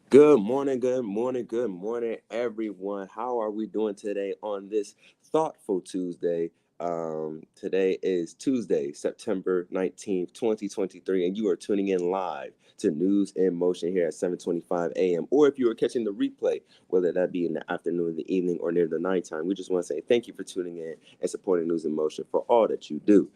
Good morning, everyone. How are we doing today on this thoughtful Tuesday? Today is Tuesday, September 19th, 2023, and you are tuning in live to News in Motion here at 7:25 a.m. Or if you are catching the replay, whether that be in the afternoon, the evening, or near the nighttime, we just want to say thank you for tuning in and supporting News in Motion for all that you do.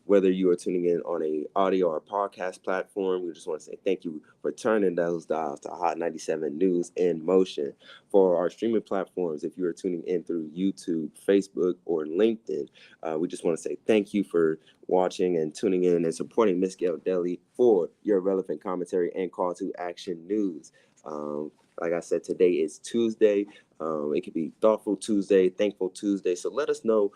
Whether you are tuning in on a audio or podcast platform, we just want to say thank you for turning those dials to Hot 97 News in Motion. For our streaming platforms, if you are tuning in through YouTube, Facebook, or LinkedIn, we just want to say thank you for watching and tuning in and supporting Miss Gail Deli for your relevant commentary and call to action news. Like I said, today is Tuesday. It could be Thoughtful Tuesday, Thankful Tuesday. So let us know.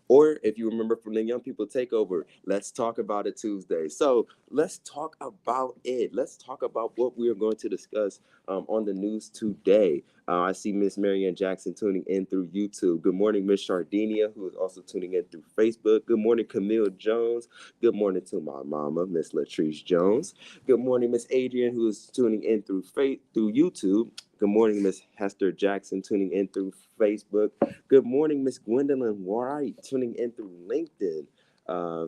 Or if you remember from the Young People Takeover, let's talk about it Tuesday. So let's talk about it. Let's talk about what we are going to discuss on the news today. I see Miss Marianne Jackson tuning in through YouTube. Good morning, Miss Shardinia, who is also tuning in through Facebook. Good morning, Camille Jones. Good morning to my mama, Miss Latrice Jones. Good morning, Miss Adrian, who is tuning in through YouTube. Good morning, Miss Hester Jackson, tuning in through Facebook. Good morning, Miss Gwendolyn Wright, tuning in through LinkedIn.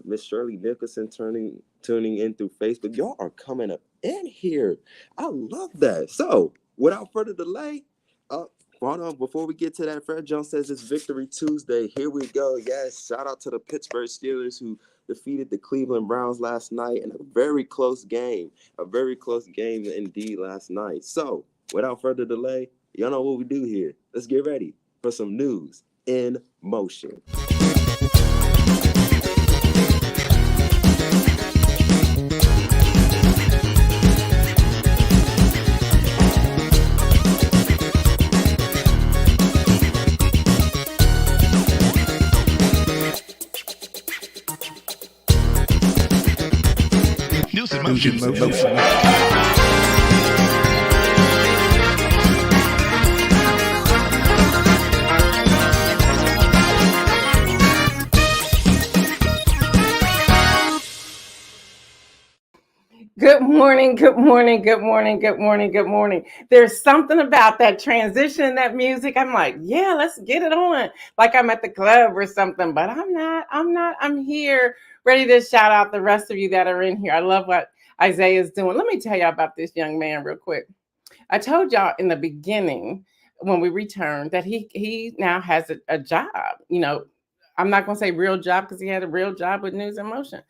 Miss Shirley Nicholson tuning in through Facebook. Y'all are coming up in here. I love that. So, without further delay, hold on. Before we get to that, Fred Jones says it's Victory Tuesday. Here we go. Yes, shout out to the Pittsburgh Steelers who defeated the Cleveland Browns last night in a very close game. A very close game indeed last night. So, without further delay, y'all know what we do here. Let's get ready for some news in motion. News in motion. Good morning, good morning, good morning, good morning, good morning. There's something about that transition in that music. I'm like, yeah, let's get it on. Like I'm at the club or something, but I'm not. I'm here ready to shout out the rest of you that are in here. I love what Isaiah's doing. Let me tell y'all about this young man real quick. I told y'all in the beginning when we returned that he now has a job. I'm not going to say real job because he had a real job with News in Motion.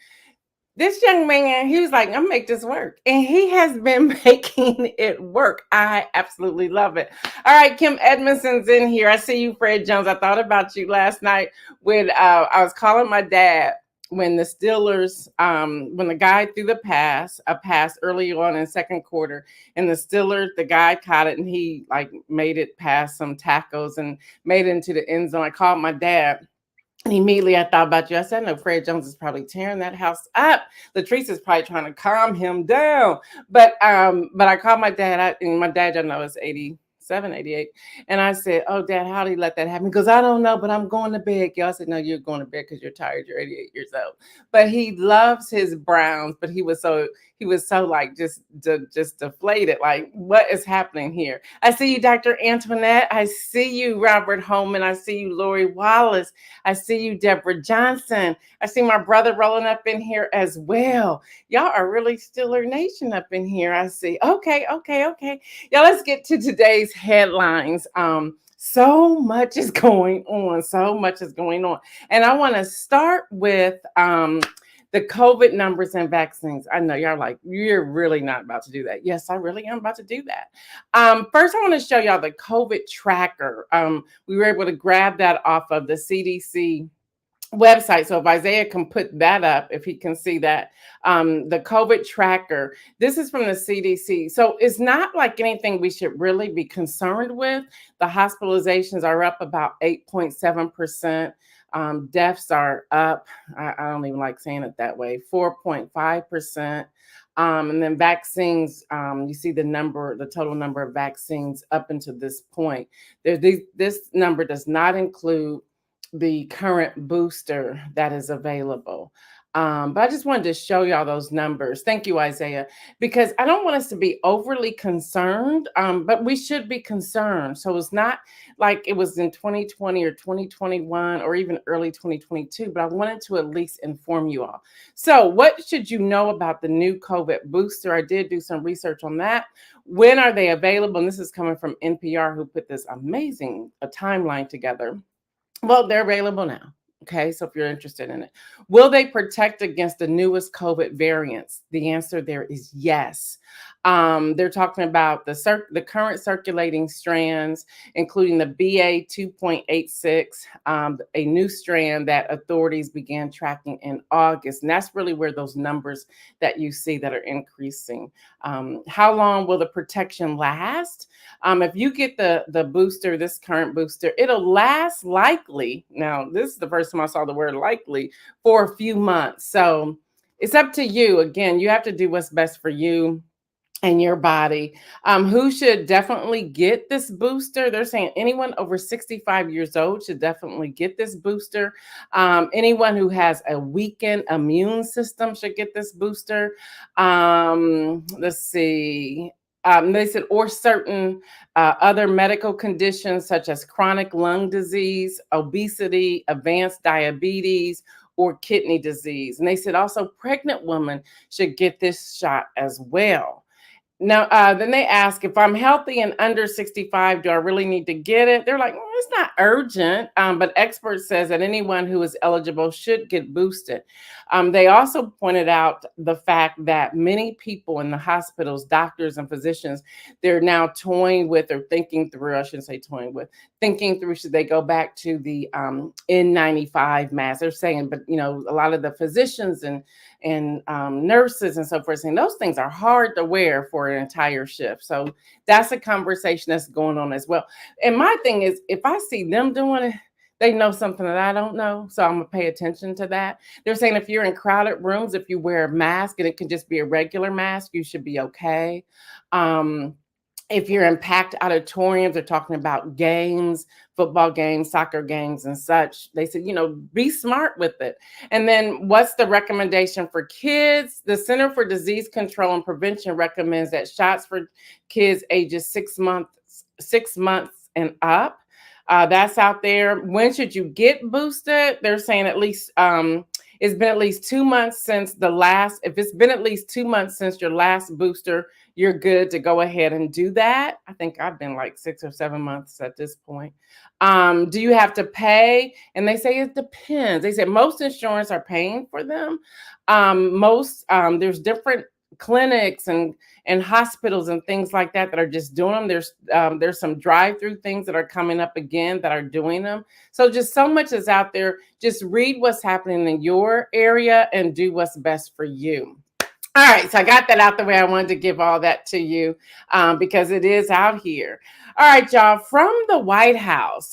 This young man, he was like, I'm gonna make this work. And he has been making it work. I absolutely love it. All right, Kim Edmondson's in here. I see you, Fred Jones. I thought about you last night when I was calling my dad when the Steelers, when the guy threw a pass early on in second quarter, and the guy caught it and he like made it past some tackles and made it into the end zone. I called my dad. And immediately I thought about you. I said, no, Fred Jones is probably tearing that house up. Latrice is probably trying to calm him down. But I called my dad, and my dad, I know, is 87, 88. And I said, oh, Dad, how did he let that happen? He goes, I don't know, but I'm going to bed. Y'all said, no, you're going to bed because you're tired. You're 88 years old. But he loves his Browns, but he was so like just deflated. Like, what is happening here? I see you, Dr. Antoinette. I see you, Robert Holman. I see you, Lori Wallace. I see you, Deborah Johnson. I see my brother rolling up in here as well. Y'all are really Steeler Nation up in here. I see. Okay. Y'all, let's get to today's headlines. So much is going on. And I want to start with the COVID numbers and vaccines. I know y'all like, you're really not about to do that. Yes, I really am about to do that. First, I want to show y'all the COVID tracker. We were able to grab that off of the CDC website. So if Isaiah can put that up, if he can see that, the COVID tracker, this is from the CDC. So it's not like anything we should really be concerned with. The hospitalizations are up about 8.7%. Deaths are up, I don't even like saying it that way, 4.5%. And then vaccines, you see the total number of vaccines up until this point. This number does not include the current booster that is available. But I just wanted to show y'all those numbers. Thank you, Isaiah, because I don't want us to be overly concerned, but we should be concerned. So it's not like it was in 2020 or 2021 or even early 2022, but I wanted to at least inform you all. So, what should you know about the new COVID booster? I did do some research on that. When are they available? And this is coming from NPR, who put this amazing timeline together. Well, they're available now. Okay, so if you're interested in it, will they protect against the newest COVID variants? The answer there is yes. They're talking about the current circulating strands, including the BA 2.86, a new strand that authorities began tracking in August. And that's really where those numbers that you see that are increasing. How long will the protection last? If you get the booster, this current booster, it'll last likely. Now, this is the first time I saw the word likely for a few months. So it's up to you. Again, you have to do what's best for you and your body. Who should definitely get this booster? They're saying anyone over 65 years old should definitely get this booster. Anyone who has a weakened immune system should get this booster. Let's see. They said, or certain other medical conditions such as chronic lung disease, obesity, advanced diabetes, or kidney disease. And they said also pregnant women should get this shot as well. Now, then they ask if I'm healthy and under 65, do I really need to get it? They're like, it's not urgent, but experts says that anyone who is eligible should get boosted. They also pointed out the fact that many people in the hospitals, doctors and physicians, they're now toying with or thinking through, I shouldn't say toying with, thinking through, should they go back to the N95 mask? They're saying, but a lot of the physicians and nurses and so forth saying those things are hard to wear for an entire shift. So that's a conversation that's going on as well. And my thing is, if I see them doing it, they know something that I don't know. So I'm gonna pay attention to that. They're saying if you're in crowded rooms, if you wear a mask and it can just be a regular mask, you should be okay. If you're in packed auditoriums, they're talking about games, football games, soccer games, and such. They said, be smart with it. And then what's the recommendation for kids? The Center for Disease Control and Prevention recommends that shots for kids ages 6 months and up. That's out there. When should you get boosted? They're saying at least it's been at least 2 months since the last. If it's been at least 2 months since your last booster, you're good to go ahead and do that. I think I've been like 6 or 7 months at this point. Do you have to pay? And they say it depends. They said most insurance are paying for them. There's different clinics and hospitals and things like that are just doing them. There's some drive-through things that are coming up again that are doing them. So just so much is out there. Just read what's happening in your area and do what's best for you. All right, so I got that out the way. I wanted to give all that to you because it is out here. All right, y'all, from the White House.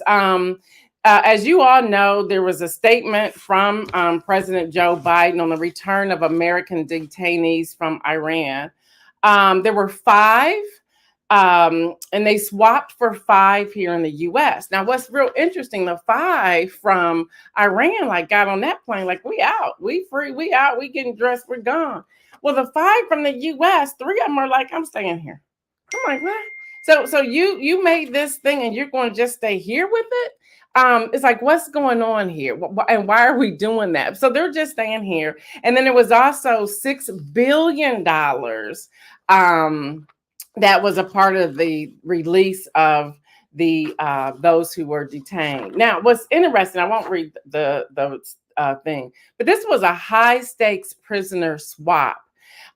As you all know, there was a statement from President Joe Biden on the return of American detainees from Iran. There were 5, and they swapped for 5 here in the U.S. Now, what's real interesting, the 5 from Iran got on that plane we out, we free, we out, we getting dressed, we're gone. Well, the 5 from the U.S., 3 of them are I'm staying here. I'm like, what? So you made this thing and you're going to just stay here with it? It's what's going on here? And why are we doing that? So they're just staying here. And then there was also $6 billion that was a part of the release of the those who were detained. Now, what's interesting, I won't read the thing, but this was a high stakes prisoner swap.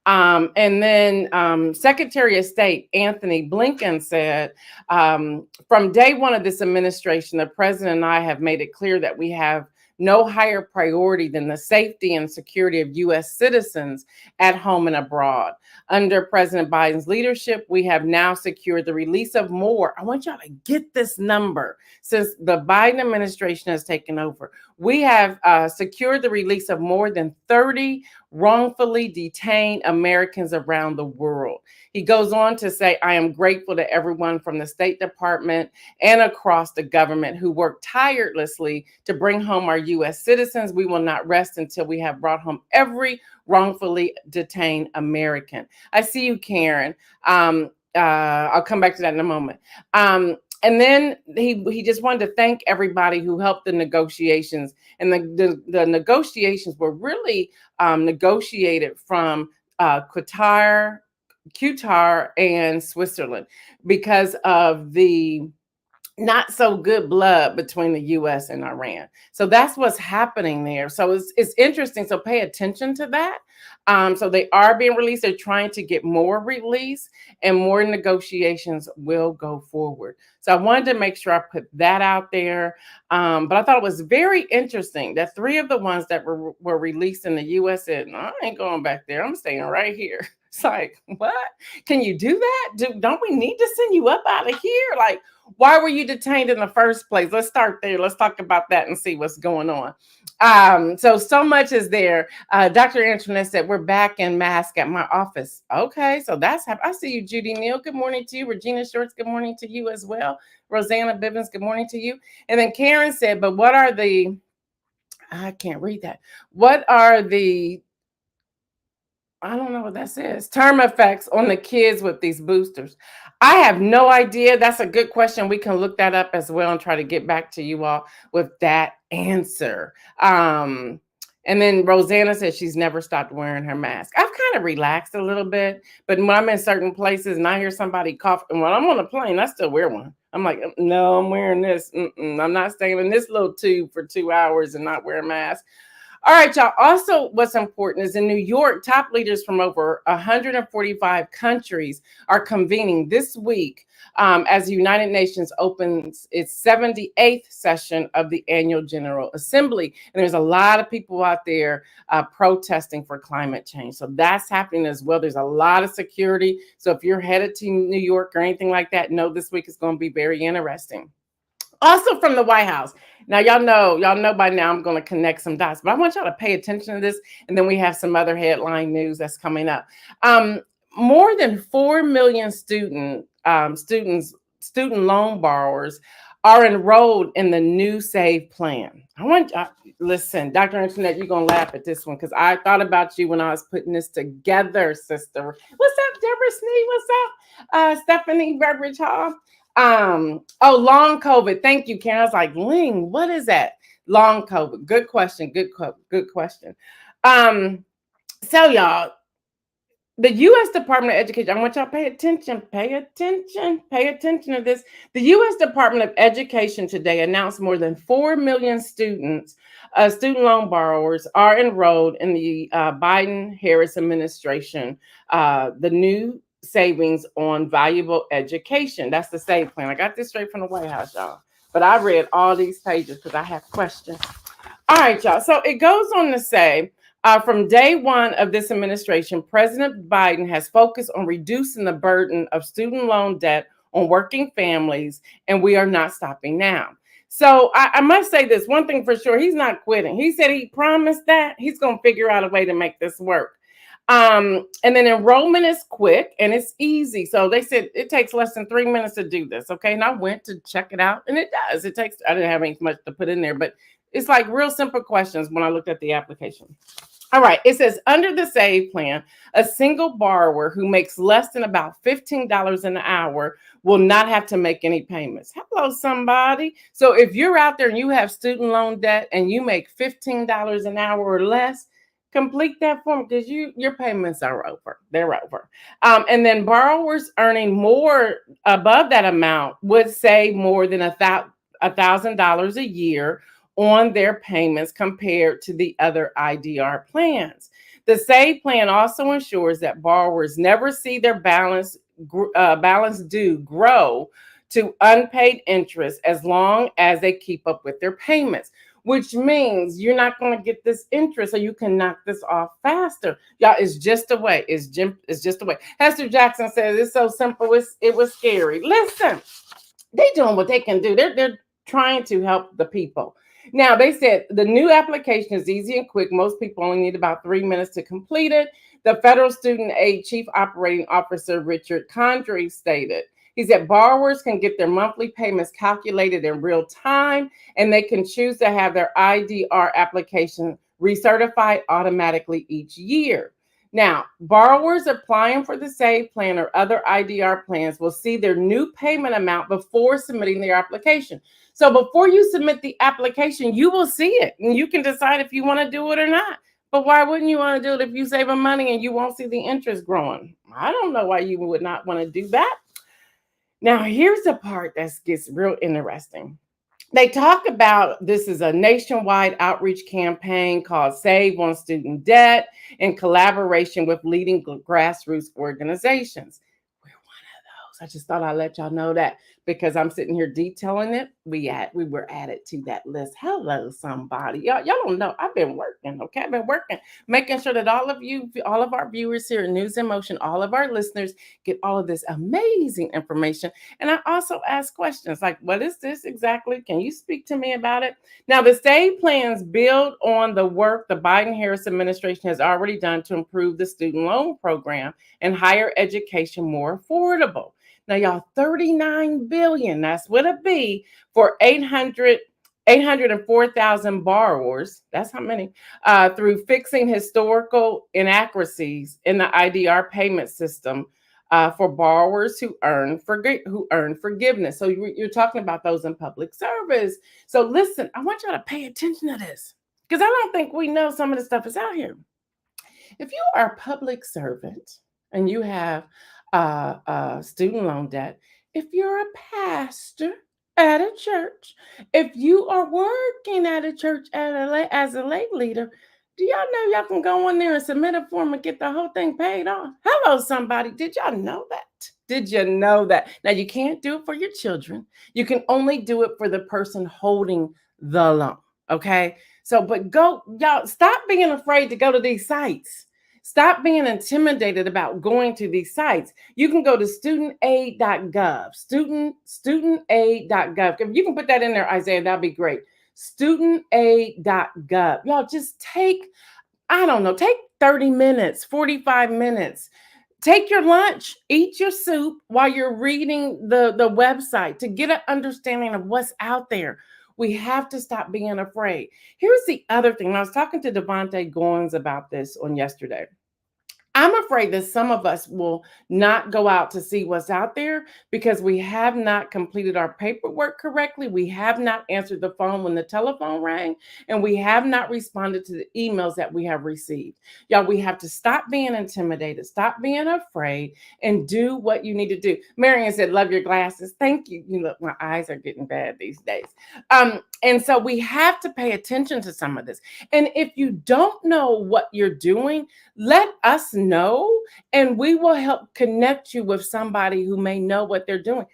And then Secretary of State Anthony Blinken said, from day one of this administration, the president and I have made it clear that we have no higher priority than the safety and security of U.S. citizens at home and abroad. Under President Biden's leadership, we have now secured the release of more. I want y'all to get this number. Since the Biden administration has taken over, we have secured the release of more than 30 wrongfully detained Americans around the world. He goes on to say, I am grateful to everyone from the State Department and across the government who work tirelessly to bring home our U.S. citizens. We will not rest until we have brought home every wrongfully detained American. I see you, Karen. I'll come back to that in a moment. And then he just wanted to thank everybody who helped the negotiations. And the negotiations were really negotiated from Qatar, and Switzerland because of the not so good blood between the US and Iran. So that's what's happening there. So it's interesting. So pay attention to that. So they are being released. They're trying to get more release, and more negotiations will go forward. So I wanted to make sure I put that out there. But I thought it was very interesting that 3 of the ones that were released in the US said, no, I ain't going back there. I'm staying right here. It's like, what? Can you do that? Don't we need to send you up out of here? Like, why were you detained in the first place? Let's start there. Let's talk about that and see what's going on. So much is there. Dr. Antoinette said, we're back in mask at my office. Okay, so that's happening. I see you, Judy Neal. Good morning to you. Regina Shorts, good morning to you as well. Rosanna Bivens, good morning to you. And then Karen said, but what are the, I can't read that. What are the, I don't know what that says. Term effects on the kids with these boosters. I have no idea. That's a good question. We can look that up as well and try to get back to you all with that answer. And then Rosanna says she's never stopped wearing her mask. I've kind of relaxed a little bit, but when I'm in certain places and I hear somebody cough, and when I'm on a plane, I still wear one. I'm like, no, I'm wearing this. I'm not staying in this little tube for 2 hours and not wear a mask. All right, y'all. Also, what's important is in New York, top leaders from over 145 countries are convening this week as the United Nations opens its 78th session of the annual General Assembly. And there's a lot of people out there protesting for climate change. So that's happening as well. There's a lot of security. So if you're headed to New York or anything like that, know this week is going to be very interesting. Also from the White House. Now, y'all know by now I'm going to connect some dots, but I want y'all to pay attention to this. And then we have some other headline news that's coming up. More than 4 million student loan borrowers are enrolled in the new SAVE plan. Listen, Dr. Antoinette, you're going to laugh at this one because I thought about you when I was putting this together, sister. What's up, Deborah Sneed? What's up, Stephanie Beveridge Hall? Long COVID. Thank you, Karen. I was like, Ling, what is that? Long COVID. Good question. Good question. So y'all, the U.S. Department of Education, I want y'all to pay attention to this. The U.S. Department of Education today announced more than 4 million student loan borrowers are enrolled in the Biden-Harris administration, the new savings on valuable education. That's the SAVE plan. I got this straight from the White House, y'all. But I read all these pages because I have questions. All right, y'all. So it goes on to say, from day one of this administration, President Biden has focused on reducing the burden of student loan debt on working families, and we are not stopping now. So I must say this one thing for sure. He's not quitting. He said he promised that he's going to figure out a way to make this work. And then enrollment is quick and it's easy. So they said it takes less than 3 minutes to do this. Okay. And I went to check it out and it does. I didn't have any much to put in there, but it's like real simple questions when I looked at the application. All right. It says under the SAVE plan, a single borrower who makes less than about $15 an hour will not have to make any payments. Hello, somebody. So if you're out there and you have student loan debt and you make $15 an hour or less, complete that form because your payments are over. They're over. And then borrowers earning more above that amount would save more than $1,000 a year on their payments compared to the other IDR plans. The SAVE plan also ensures that borrowers never see their balance due grow to unpaid interest as long as they keep up with their payments, which means you're not going to get this interest, so you can knock this off faster. Y'all, it's just a way. It's just a way. Hester Jackson says it's so simple. It was scary. Listen, they doing what they can do. They're trying to help the people. Now, they said the new application is easy and quick. Most people only need about 3 minutes to complete it. The federal student aid chief operating officer, Richard Condrey, stated, he said borrowers can get their monthly payments calculated in real time, and they can choose to have their IDR application recertified automatically each year. Now, borrowers applying for the SAVE plan or other IDR plans will see their new payment amount before submitting their application. So before you submit the application, you will see it and you can decide if you want to do it or not. But why wouldn't you want to do it if you're saving money and you won't see the interest growing? I don't know why you would not want to do that. Now, here's the part that gets real interesting. They talk about this is a nationwide outreach campaign called Save on Student Debt in collaboration with leading grassroots organizations. We're one of those. I just thought I'd let y'all know that because I'm sitting here detailing it. We were added to that list. Hello, somebody. Y'all don't know. I've been working. Okay, I've been working, making sure that all of you, all of our viewers here in News in Motion, all of our listeners get all of this amazing information. And I also ask questions like, what is this exactly? Can you speak to me about it? Now, the SAVE plans build on the work the Biden-Harris administration has already done to improve the student loan program and higher education more affordable. Now, y'all, 39 billion, that's what it be for 804,000 borrowers. That's how many, through fixing historical inaccuracies in the IDR payment system for borrowers who earn forgiveness. So you're talking about those in public service. So listen, I want y'all to pay attention to this because I don't think we know some of the stuff is out here. If you are a public servant and you have student loan debt, if you're a pastor at a church, if you are working at a church as a lay leader, do y'all know y'all can go in there and submit a form and get the whole thing paid off? Hello, somebody. Did y'all know that? Did you know that? Now, you can't do it for your children. You can only do it for the person holding the loan. Okay. So, but go, y'all, stop being afraid to go to these sites. Stop being intimidated about going to these sites. You can go to studentaid.gov, studentaid.gov. If you can put that in there, Isaiah, that'd be great. Studentaid.gov. Y'all just take, I don't know, take 30 minutes, 45 minutes. Take your lunch, eat your soup while you're reading the website to get an understanding of what's out there. We have to stop being afraid. Here's the other thing. I was talking to Devontae Goins about this on yesterday. I'm afraid that some of us will not go out to see what's out there because we have not completed our paperwork correctly. We have not answered the phone when the telephone rang, and we have not responded to the emails that we have received. Y'all, we have to stop being intimidated, stop being afraid, and do what you need to do. Marion said, love your glasses. Thank you. You look, my eyes are getting bad these days. And so we have to pay attention to some of this. And if you don't know what you're doing, let us know, and we will help connect you with somebody who may know what they're doing.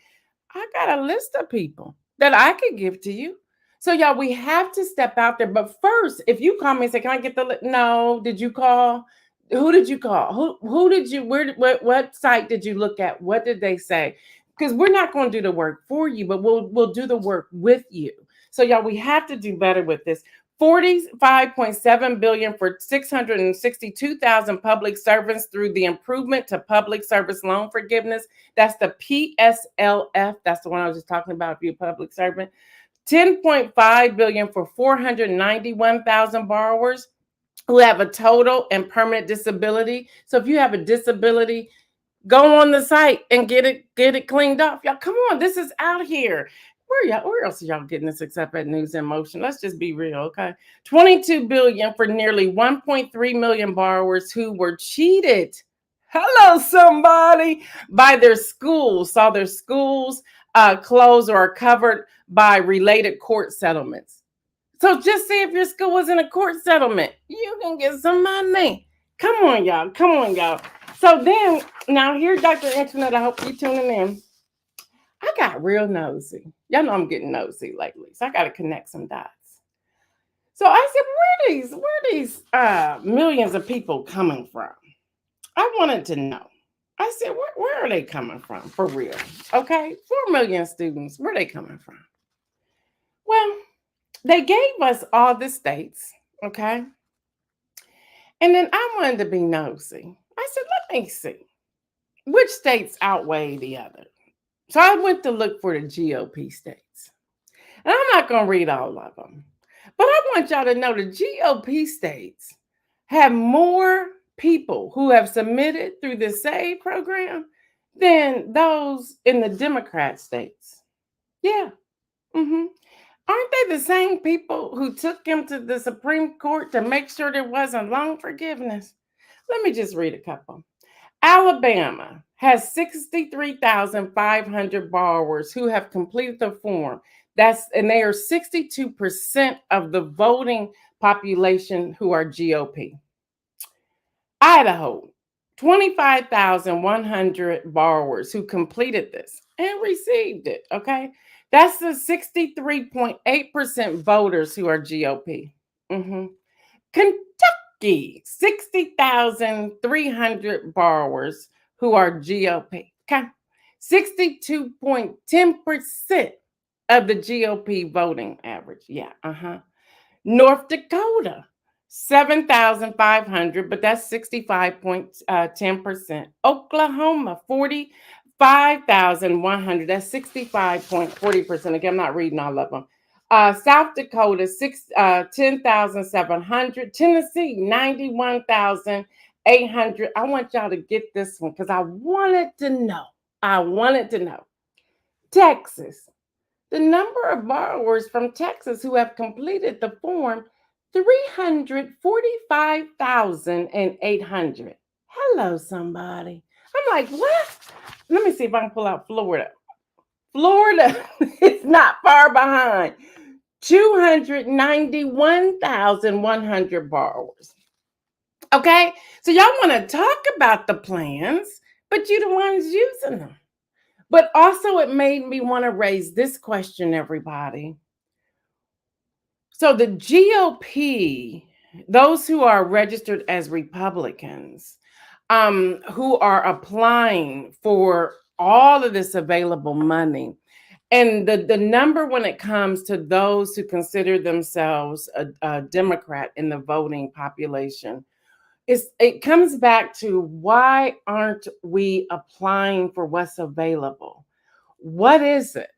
I got a list of people that I could give to you. So, y'all, we have to step out there. But first, if you call me and say, can I get the list? No, did you call? Who did you call? Who did you, what site did you look at? What did they say? Because we're not going to do the work for you, but we'll do the work with you. So, y'all, we have to do better with this. 45.7 billion for 662,000 public servants through the improvement to public service loan forgiveness. That's the PSLF. That's the one I was just talking about if you're a public servant. 10.5 billion for 491,000 borrowers who have a total and permanent disability. So if you have a disability, go on the site and get it cleaned off. Y'all, come on, this is out here. Where else are y'all getting this except at News in Motion? Let's just be real, okay? 22 billion for nearly 1.3 million borrowers who were cheated. Hello, somebody, by their schools, saw their schools closed or are covered by related court settlements. So just see if your school was in a court settlement. You can get some money. Come on, y'all. Come on, y'all. So then, now here's Dr. Internet. I hope you're tuning in. I got real nosy. Y'all know I'm getting nosy lately, so I got to connect some dots. So I said, where are these millions of people coming from? I wanted to know. I said, where are they coming from for real? Okay, 4 million students, where are they coming from? Well, They gave us all the states, okay? And then I wanted to be nosy. I said, let me see which states outweigh the other. So I went to look for the GOP states. And I'm not going to read all of them. But I want y'all to know the GOP states have more people who have submitted through the SAVE program than those in the Democrat states. Yeah. Mm-hmm. Aren't they the same people who took him to the Supreme Court to make sure there wasn't loan forgiveness? Let me just read a couple. Alabama has 63,500 borrowers who have completed the form. And they are 62% of the voting population who are GOP. Idaho, 25,100 borrowers who completed this and received it. Okay. That's the 63.8% voters who are GOP. Mm-hmm. Kentucky, 60,300 borrowers who are GOP. Okay. 62.10% of the GOP voting average. Yeah. Uh-huh. North Dakota, 7,500, but that's 65.10%. Oklahoma, 45,100, that's 65.40%. Again, I'm not reading all of them. South Dakota, 10,700. Tennessee, 91,800. I want y'all to get this one because I wanted to know. I wanted to know. Texas, the number of borrowers from Texas who have completed the form, 345,800. Hello, somebody. I'm like, what? Let me see if I can pull out Florida. Florida is not far behind. 291,100 borrowers. Okay, so y'all want to talk about the plans, but you're the ones using them. But also, it made me want to raise this question, everybody. So, the GOP, those who are registered as Republicans, who are applying for all of this available money, and the number when it comes to those who consider themselves a Democrat in the voting population, it comes back to why aren't we applying for what's available? What is it?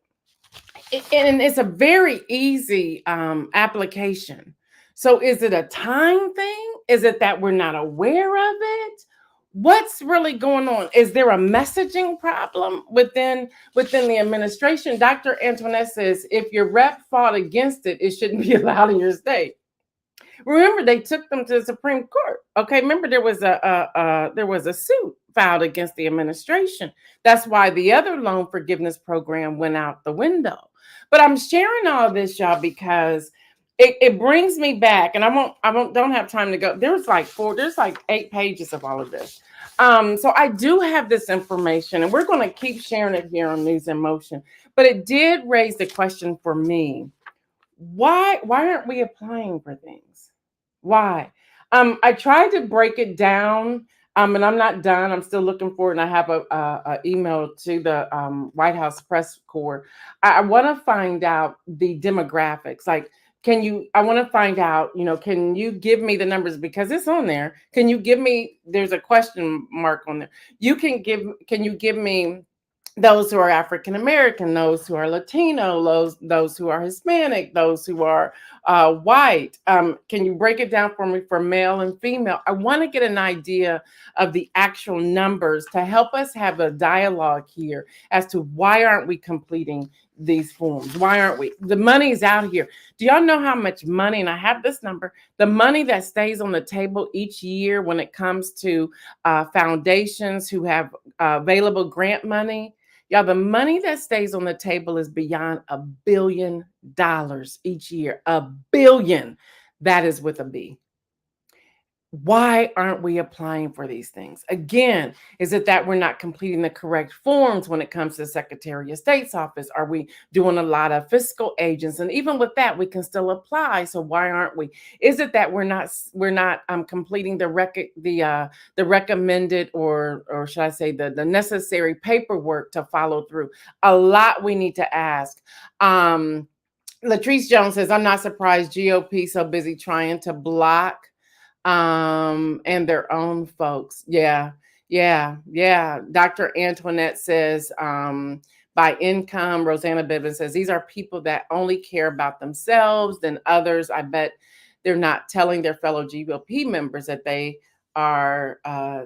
And it's a very easy application. So is it a time thing? Is it that we're not aware of it? What's really going on? Is there a messaging problem within the administration? Dr. Antoinette says if your rep fought against it, it shouldn't be allowed in your state. Remember, they took them to the Supreme Court. Okay, remember there was a suit filed against the administration. That's why the other loan forgiveness program went out the window. But I'm sharing all of this, y'all, because it brings me back, and don't have time to go. There's like 8 pages of all of this. So I do have this information, and we're going to keep sharing it here on News in Motion. But it did raise the question for me: why aren't we applying for things? Why? I tried to break it down, and I'm not done. I'm still looking for it, and I have a email to the White House press corps. I want to find out the demographics. Like, I want to find out, can you give me the numbers because it's on there? Can you give me? There's a question mark on there. Can you give me those who are African American, those who are Latino, those who are Hispanic, those who are white? Can you break it down for me for male and female? I want to get an idea of the actual numbers to help us have a dialogue here as to why aren't we completing these forms? Why aren't we? The money's out here. Do y'all know how much money, and I have this number, the money that stays on the table each year when it comes to foundations who have available grant money? Y'all, the money that stays on the table is beyond $1 billion each year. $1 billion. That is with a B. Why aren't we applying for these things? Again, is it that we're not completing the correct forms when it comes to the Secretary of State's office? Are we doing a lot of fiscal agents? And even with that, we can still apply. So why aren't we? Is it that we're not completing the recommended or should I say the necessary paperwork to follow through? A lot we need to ask. Latrice Jones says, I'm not surprised GOP so busy trying to block and their own folks. Yeah. Dr. Antoinette says, by income, Rosanna Bivens says, these are people that only care about themselves than others. I bet they're not telling their fellow GOP members that they are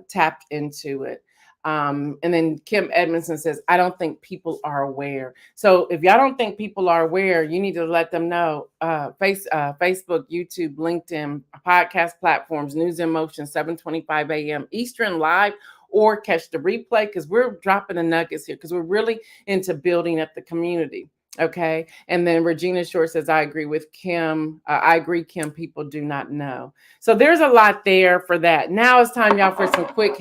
tapped into it. And then Kim Edmondson says, I don't think people are aware. So if y'all don't think people are aware, you need to let them know. Facebook, YouTube, LinkedIn, podcast platforms, News in Motion, 7:25 a.m. Eastern live, or catch the replay, because we're dropping the nuggets here because we're really into building up the community. Okay. And then Regina Short says, I agree with Kim. I agree, Kim. People do not know. So there's a lot there for that. Now it's time, y'all, for some quick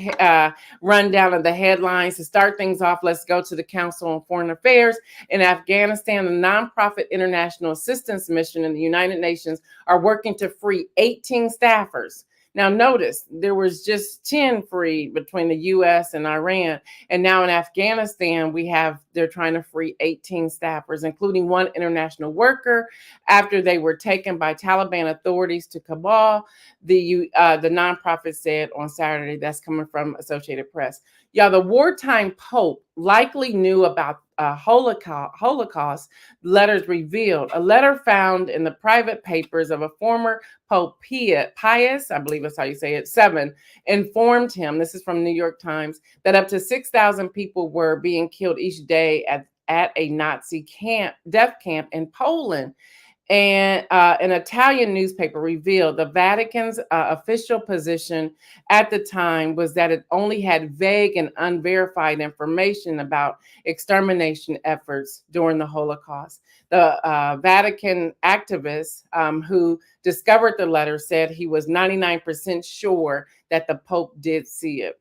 rundown of the headlines. To start things off, let's go to the Council on Foreign Affairs. In Afghanistan, the nonprofit International Assistance Mission in the United Nations are working to free 18 staffers. Now, notice there was just 10 freed between the U.S. and Iran. And now in Afghanistan, they're trying to free 18 staffers, including one international worker, after they were taken by Taliban authorities to Kabul. The nonprofit said on Saturday. That's coming from Associated Press. Yeah, the wartime Pope likely knew about Holocaust, letters revealed. A letter found in the private papers of a former Pope Pius, I believe that's how you say it, 7, informed him, this is from New York Times, that up to 6,000 people were being killed each day at a Nazi death camp in Poland. And an Italian newspaper revealed the Vatican's official position at the time was that it only had vague and unverified information about extermination efforts during the Holocaust. The Vatican activist who discovered the letter said he was 99% sure that the Pope did see it.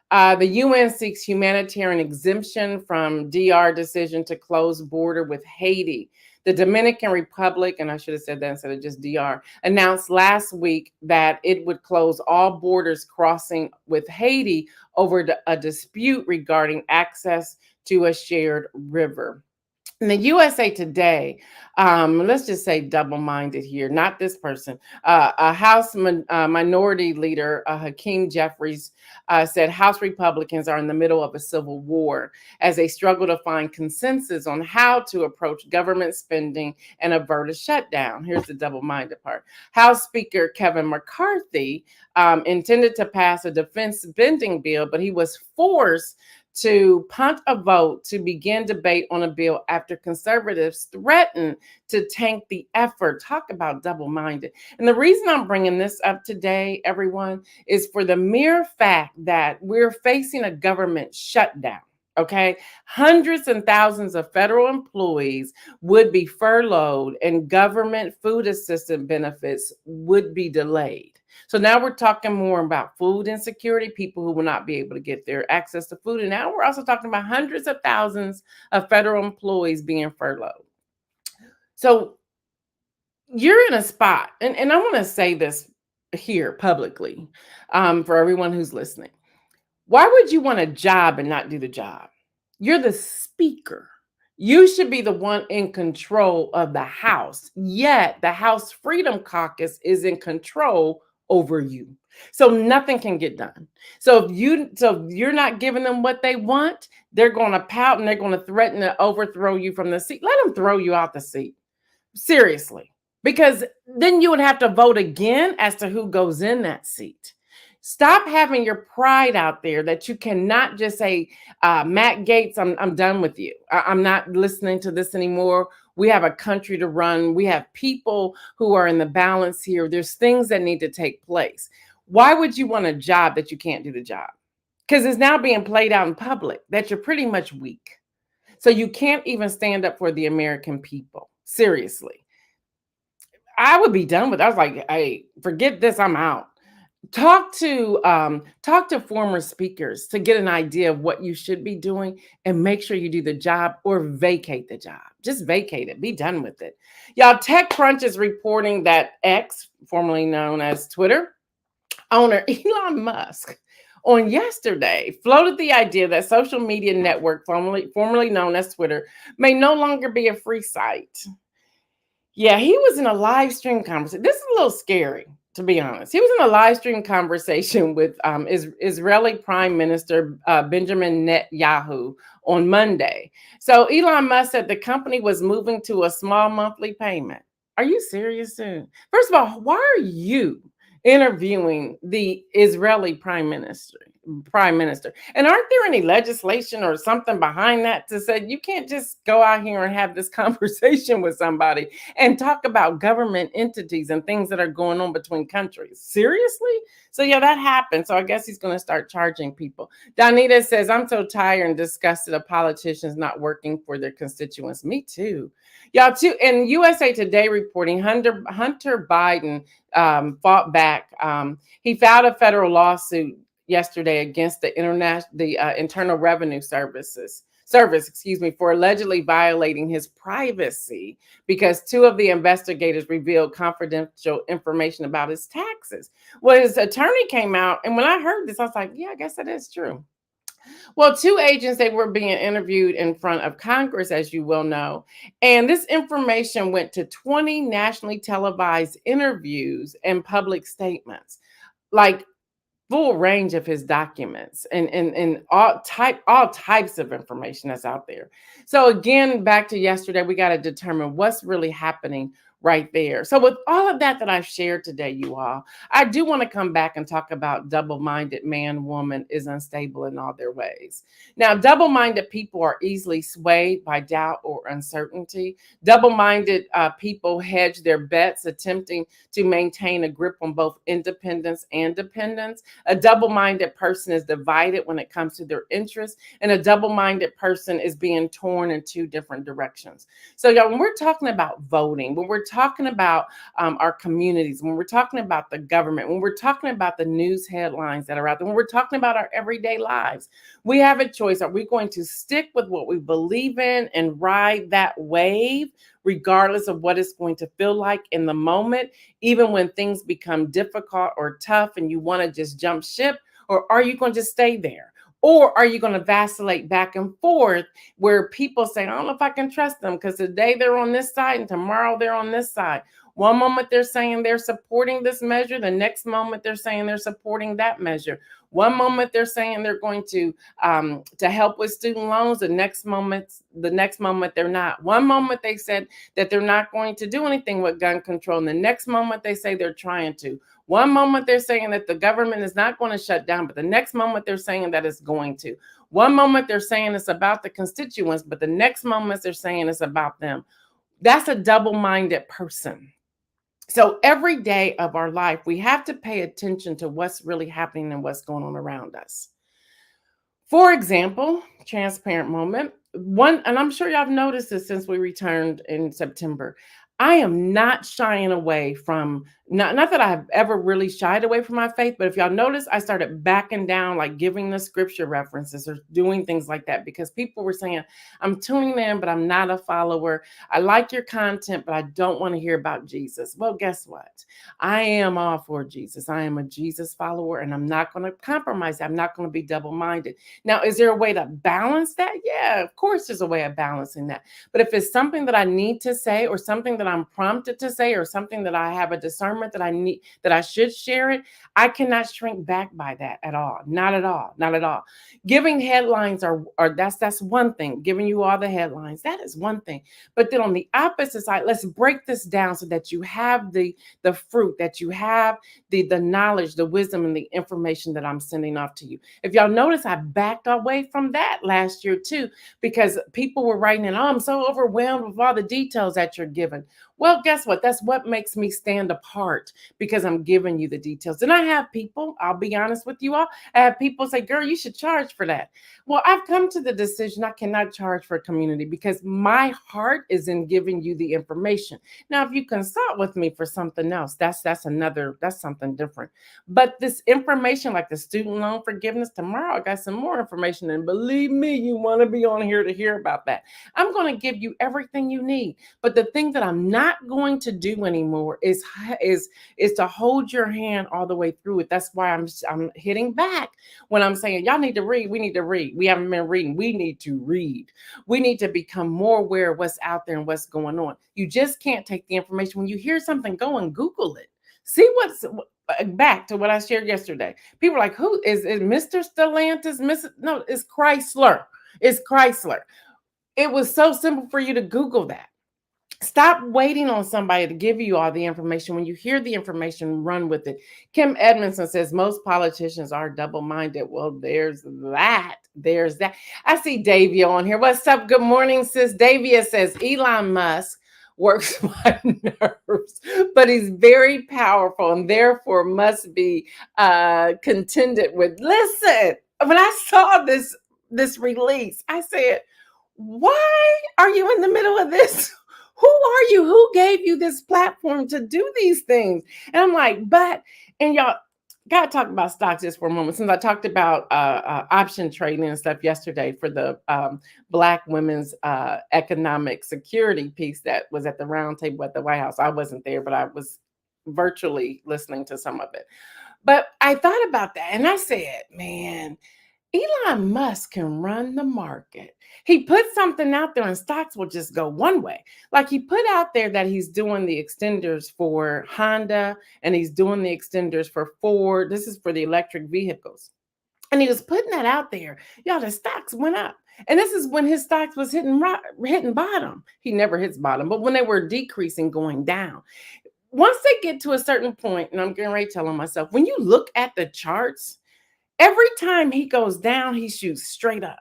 The UN seeks humanitarian exemption from DR decision to close border with Haiti. The Dominican Republic, and I should have said that instead of just DR, announced last week that it would close all borders crossing with Haiti over a dispute regarding access to a shared river. In the USA Today, let's just say double-minded here, not this person. A House minority leader, Hakeem Jeffries, said House Republicans are in the middle of a civil war as they struggle to find consensus on how to approach government spending and avert a shutdown. Here's the double-minded part. House Speaker Kevin McCarthy intended to pass a defense spending bill, but he was forced to punt a vote to begin debate on a bill after conservatives threatened to tank the effort. Talk about double-minded. And the reason I'm bringing this up today, everyone, is for the mere fact that we're facing a government shutdown. Okay, hundreds and thousands of federal employees would be furloughed and government food assistance benefits would be delayed. So now we're talking more about food insecurity, people who will not be able to get their access to food. And now we're also talking about hundreds of thousands of federal employees being furloughed. So you're in a spot, and I want to say this here publicly for everyone who's listening. Why would you want a job and not do the job? You're the speaker. You should be the one in control of the House. Yet the House Freedom Caucus is in control over you. So nothing can get done. So if you're not giving them what they want, they're going to pout and they're going to threaten to overthrow you from the seat. Let them throw you out the seat. Seriously. Because then you would have to vote again as to who goes in that seat. Stop having your pride out there that you cannot just say, Matt Gaetz, I'm done with you. I'm not listening to this anymore. We have a country to run. We have people who are in the balance here. There's things that need to take place. Why would you want a job that you can't do the job? Because it's now being played out in public that you're pretty much weak. So you can't even stand up for the American people. Seriously. I would be done with it. I was like, hey, forget this. I'm out. Talk to former speakers to get an idea of what you should be doing and make sure you do the job or vacate the job. Just vacate it. Be done with it. Y'all, TechCrunch is reporting that X, formerly known as Twitter, owner Elon Musk on yesterday floated the idea that social media network formerly known as Twitter may no longer be a free site. Yeah, he was in a live stream conversation. This is a little scary, to be honest. He was in a live stream conversation with Israeli Prime Minister Benjamin Netanyahu on Monday. So Elon Musk said the company was moving to a small monthly payment. Are you serious, dude? First of all, why are you interviewing the Israeli Prime Minister? Prime Minister. And aren't there any legislation or something behind that to say you can't just go out here and have this conversation with somebody and talk about government entities and things that are going on between countries? Seriously? So yeah, that happened. So I guess he's going to start charging people. Donita says, I'm so tired and disgusted of politicians not working for their constituents. Me too. Y'all too. And USA Today reporting Hunter Biden fought back. He filed a federal lawsuit yesterday against the Internal Revenue Service, excuse me, for allegedly violating his privacy because two of the investigators revealed confidential information about his taxes. Well, his attorney came out, and when I heard this, I was like, yeah, I guess that is true. Well, two agents, they were being interviewed in front of Congress, as you will know. And this information went to 20 nationally televised interviews and public statements. Like full range of his documents and all types of information that's out there. So again, back to yesterday, we got to determine what's really happening right there. So with all of that I've shared today, you all, I do want to come back and talk about double-minded man, woman is unstable in all their ways. Now, double-minded people are easily swayed by doubt or uncertainty. Double-minded people hedge their bets, attempting to maintain a grip on both independence and dependence. A double minded person is divided when it comes to their interests, and a double minded person is being torn in two different directions. So, y'all, when we're talking about voting, when we're talking about our communities, when we're talking about the government, when we're talking about the news headlines that are out there, when we're talking about our everyday lives, we have a choice. Are we going to stick with what we believe in and ride that wave, regardless of what it's going to feel like in the moment, even when things become difficult or tough and you want to just jump ship? Or are you going to stay there? Or are you going to vacillate back and forth where people say, I don't know if I can trust them because today they're on this side and tomorrow they're on this side. One moment they're saying they're supporting this measure, the next moment they're saying they're supporting that measure. One moment they're saying they're going to help with student loans, the next moment they're not. One moment they said that they're not going to do anything with gun control, and the next moment they say they're trying to. One moment they're saying that the government is not going to shut down, but the next moment they're saying that it's going to. One moment they're saying it's about the constituents, but the next moment they're saying it's about them. That's a double-minded person. So every day of our life, we have to pay attention to what's really happening and what's going on around us. For example, transparent moment. One, and I'm sure y'all have noticed this since we returned in September. I am not shying away from, not that I've ever really shied away from my faith, but if y'all notice, I started backing down, like giving the scripture references or doing things like that because people were saying, I'm tuning in, but I'm not a follower. I like your content, but I don't want to hear about Jesus. Well, guess what? I am all for Jesus. I am a Jesus follower, and I'm not going to compromise. I'm not going to be double-minded. Now, is there a way to balance that? Yeah, of course there's a way of balancing that. But if it's something that I need to say or something that I'm prompted to say or something that I have a discernment that I need, that I should share it, I cannot shrink back by that at all. Not at all. Not at all. Giving headlines are that's one thing. Giving you all the headlines, that is one thing. But then on the opposite side, let's break this down so that you have the fruit, that you have the knowledge, the wisdom, and the information that I'm sending off to you. If y'all notice, I backed away from that last year too, because people were writing in, oh, I'm so overwhelmed with all the details that you're given. Well, guess what? That's what makes me stand apart, because I'm giving you the details. And I have people, I'll be honest with you all, I have people say, girl, you should charge for that. Well, I've come to the decision I cannot charge for a community because my heart is in giving you the information. Now, if you consult with me for something else, that's something different. But this information, like the student loan forgiveness, tomorrow I got some more information. And believe me, you want to be on here to hear about that. I'm going to give you everything you need. But the thing that I'm I'm not going to do anymore is to hold your hand all the way through it. That's why I'm hitting back when I'm saying y'all need to read. We need to read. We haven't been reading. We need to read. We need to become more aware of what's out there and what's going on. You just can't take the information. When you hear something, go and Google it. See what's back to what I shared yesterday. People are like, who is Mr. Stellantis? No, it's Chrysler. It's Chrysler. It was so simple for you to Google that. Stop waiting on somebody to give you all the information. When you hear the information, run with it. Kim Edmondson says most politicians are double-minded. Well, there's that. There's that. I see Davia on here. What's up? Good morning, sis. Davia says Elon Musk works my nerves, but he's very powerful and therefore must be contended with. Listen, when I saw this release, I said, why are you in the middle of this? Who are you? Who gave you this platform to do these things? And I'm like, and y'all got to talk about stocks just for a moment. Since I talked about option trading and stuff yesterday for the Black women's economic security piece that was at the round table at the White House. I wasn't there, but I was virtually listening to some of it. But I thought about that and I said, man, Elon Musk can run the market. He put something out there and stocks will just go one way. Like he put out there that he's doing the extenders for Honda and he's doing the extenders for Ford. This is for the electric vehicles. And he was putting that out there. Y'all, the stocks went up. And this is when his stocks was hitting bottom. He never hits bottom, but when they were decreasing, going down. Once they get to a certain point, and I'm getting ready to tell myself, when you look at the charts, every time he goes down, he shoots straight up.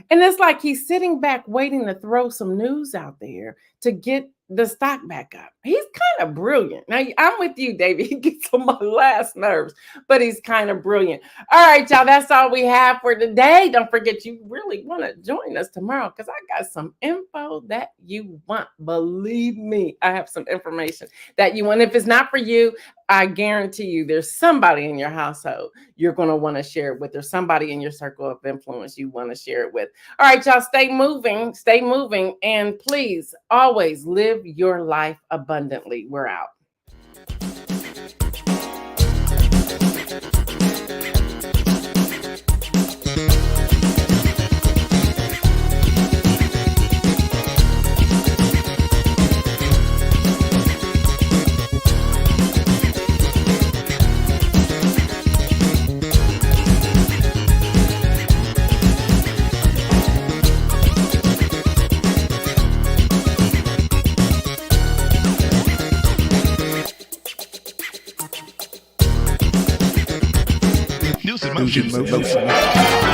And it's like he's sitting back waiting to throw some news out there to get the stock back up. He's kind of brilliant. Now, I'm with you, David. He gets on my last nerves, but he's kind of brilliant. All right, y'all, that's all we have for today. Don't forget, you really want to join us tomorrow because I got some info that you want. Believe me, I have some information that you want. If it's not for you, I guarantee you there's somebody in your household you're going to want to share it with. There's somebody in your circle of influence you want to share it with. All right, y'all, stay moving, and please always live your life abundantly. We're out. Motion.